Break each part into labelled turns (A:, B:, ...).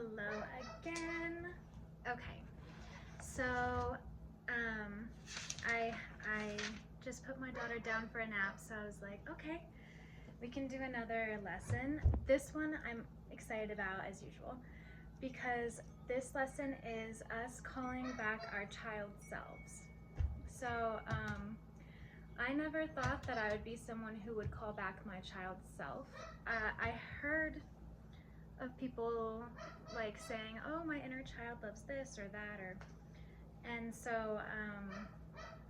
A: Hello again. Okay, so I just put my daughter down for a nap, so I was like, okay, we can do another lesson. This one I'm excited about as usual because this lesson is us calling back our child selves. So I never thought that I would be someone who would call back my child self. I heard of people like saying, oh, my inner child loves this or that, and so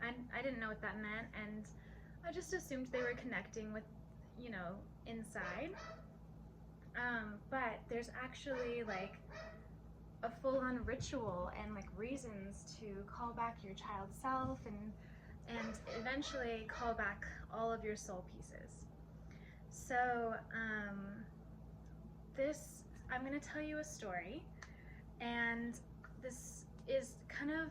A: I didn't know what that meant, and I just assumed they were connecting with, inside. But there's actually like a full-on ritual and like reasons to call back your child self and eventually call back all of your soul pieces. So I'm going to tell you a story, and this is kind of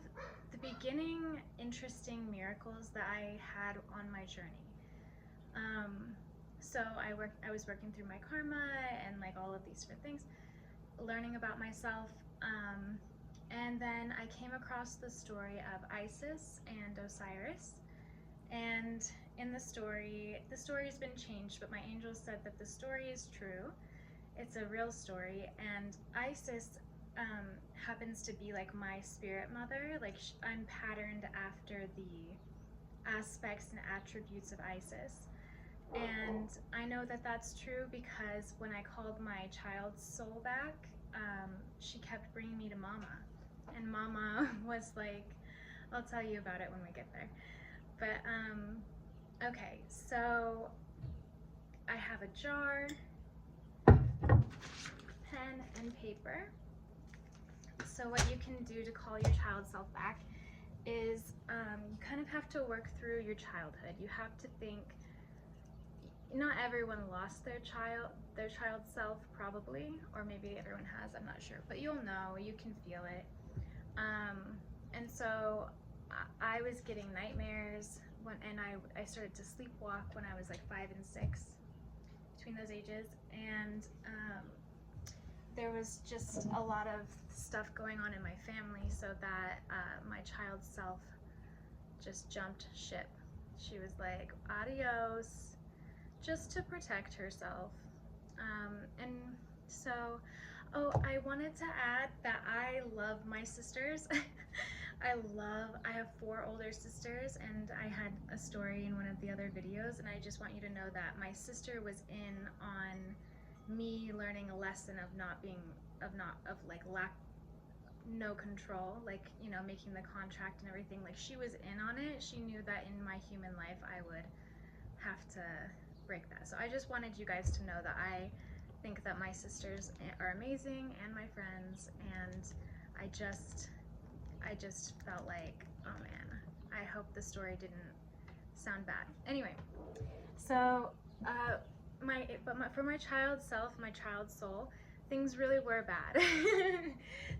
A: the beginning interesting miracles that I had on my journey. So I was working through my karma and like all of these different things, learning about myself, and then I came across the story of Isis and Osiris. And in the story's been changed, but my angels said that the story is true. It's a real story, and Isis happens to be like my spirit mother. Like I'm patterned after the aspects and attributes of Isis. And I know that that's true because when I called my child's soul back, she kept bringing me to Mama. And Mama was like, I'll tell you about it when we get there. But, okay, so I have a jar, pen, and paper. So what you can do to call your child self back is you kind of have to work through your childhood. You have to think, not everyone lost their child self probably, or maybe everyone has, I'm not sure, but you'll know, you can feel it. And so I was getting nightmares and I started to sleepwalk when I was like 5 and 6, between those ages, and there was just a lot of stuff going on in my family, so that my child self just jumped ship. She was like, adios, just to protect herself. And so, oh, I wanted to add that I love my sisters. I have 4 older sisters, and I had a story in one of the other videos, and I just want you to know that my sister was in on me learning a lesson of no control, like, making the contract and everything. Like, she was in on it. She knew that in my human life I would have to break that. So I just wanted you guys to know that I think that my sisters are amazing, and my friends, and I just felt like, oh man, I hope the story didn't sound bad. Anyway, so for my child self, my child soul, things really were bad.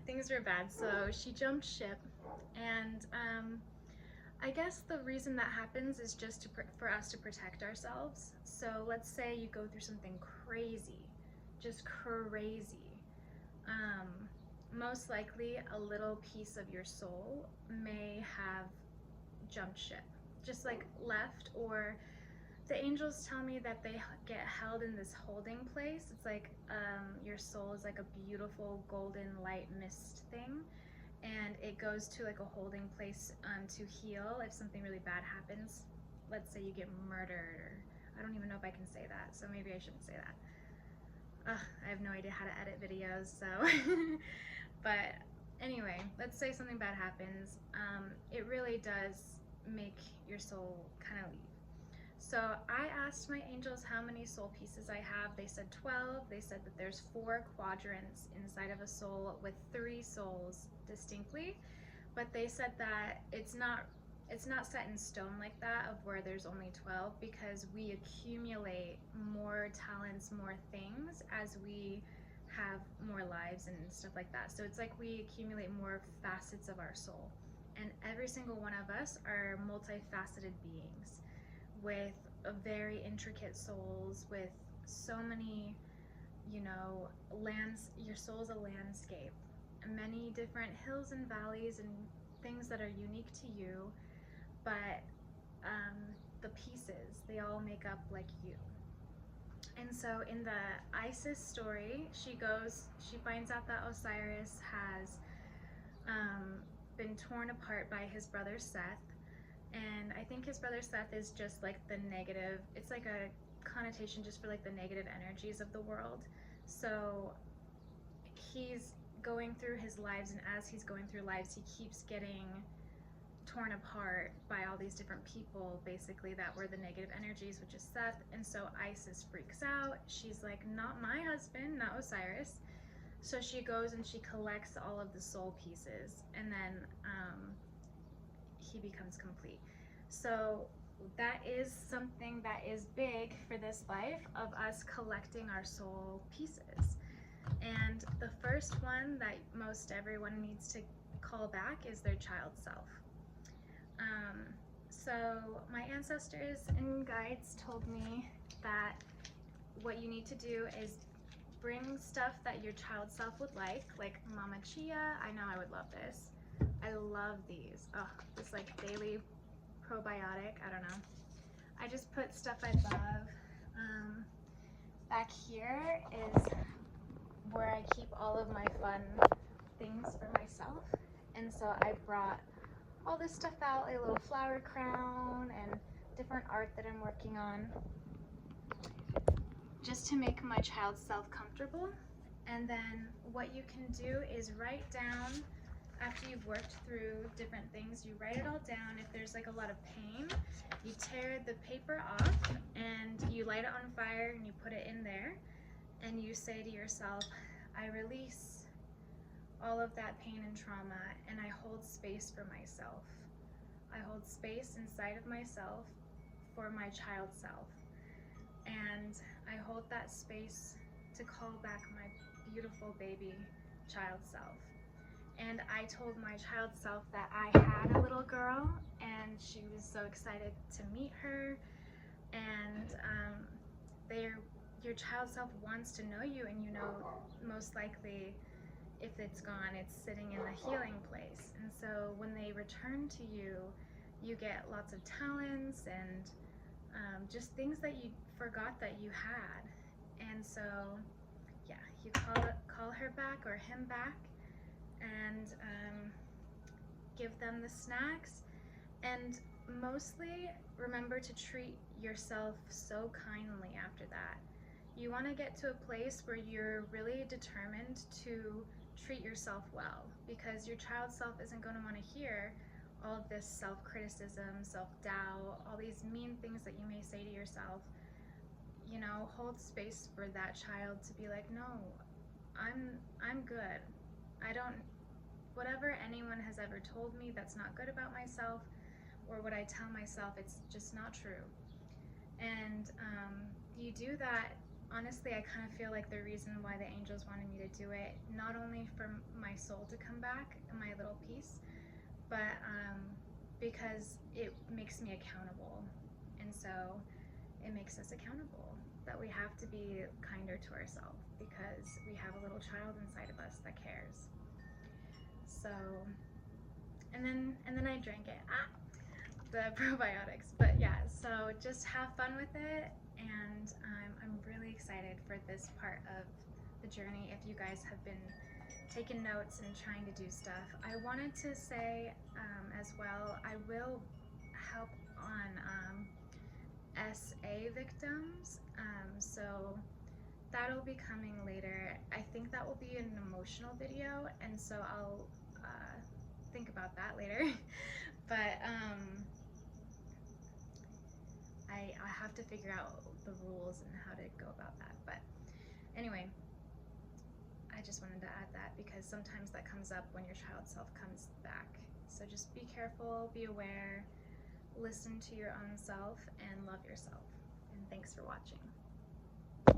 A: Things were bad. So she jumped ship, and I guess the reason that happens is just for us to protect ourselves. So let's say you go through something crazy, just crazy. Most likely a little piece of your soul may have jumped ship, just like left, or the angels tell me that they get held in this holding place. It's like your soul is like a beautiful golden light mist thing, and it goes to like a holding place to heal if something really bad happens. Let's say you get murdered, or I don't even know if I can say that, so maybe I shouldn't say that. I have no idea how to edit videos, so but anyway, let's say something bad happens. It really does make your soul kind of leave. So I asked my angels how many soul pieces I have. They said 12. They said that there's 4 quadrants inside of a soul with 3 souls distinctly, but they said that it's not set in stone like that, of where there's only 12, because we accumulate more talents, more things, as we have more lives and stuff like that. So it's like we accumulate more facets of our soul, and every single one of us are multifaceted beings with very intricate souls, with so many you know, your soul's a landscape, many different hills and valleys and things that are unique to you, but the pieces, they all make up like you. And so in the Isis story, she finds out that Osiris has been torn apart by his brother Seth. And I think his brother Seth is just like the negative, it's like a connotation just for like the negative energies of the world. So he's going through his lives, and as he's going through lives, he keeps getting torn apart by all these different people, basically, that were the negative energies, which is Seth. And so Isis freaks out. She's like, not my husband, not Osiris. So she goes and she collects all of the soul pieces, and then he becomes complete. So that is something that is big for this life, of us collecting our soul pieces. And the first one that most everyone needs to call back is their child self. So my ancestors and guides told me that what you need to do is bring stuff that your child self would like Mama Chia. I know I would love this. I love these. Oh, this like daily probiotic. I don't know. I just put stuff I love. Back here is where I keep all of my fun things for myself. And so I brought all this stuff out, a little flower crown and different art that I'm working on, just to make my child self comfortable. And then what you can do is write down, after you've worked through different things, you write it all down. If there's like a lot of pain, you tear the paper off and you light it on fire and you put it in there, and you say to yourself, I release all of that pain and trauma, and I hold space for myself. I hold space inside of myself for my child self, and I hold that space to call back my beautiful baby child self. And I told my child self that I had a little girl, and she was so excited to meet her. And your child self wants to know you, and you know, most likely, if it's gone, it's sitting in the healing place. And so when they return to you, you get lots of talents and just things that you forgot that you had. And so, yeah, you call her back or him back, and give them the snacks. And mostly remember to treat yourself so kindly after that. You want to get to a place where you're really determined to treat yourself well, because your child self isn't going to want to hear all of this self-criticism, self-doubt, all these mean things that you may say to yourself. You know, hold space for that child to be like, no, I'm good. I don't, whatever anyone has ever told me that's not good about myself, or what I tell myself, it's just not true. And you do that. Honestly, I kind of feel like the reason why the angels wanted me to do it, not only for my soul to come back, my little piece, but because it makes me accountable. And so it makes us accountable, that we have to be kinder to ourselves, because we have a little child inside of us that cares. So, and then I drank it. The probiotics. But yeah, so just have fun with it, and I'm really excited for this part of the journey. If you guys have been taking notes and trying to do stuff, I wanted to say as well, I will help on SA victims, so that'll be coming later. I think that will be an emotional video, and so I'll think about that later. But I have to figure out the rules and how to go about that. But anyway, I just wanted to add that, because sometimes that comes up when your child self comes back. So just be careful, be aware, listen to your own self, and love yourself. And thanks for watching.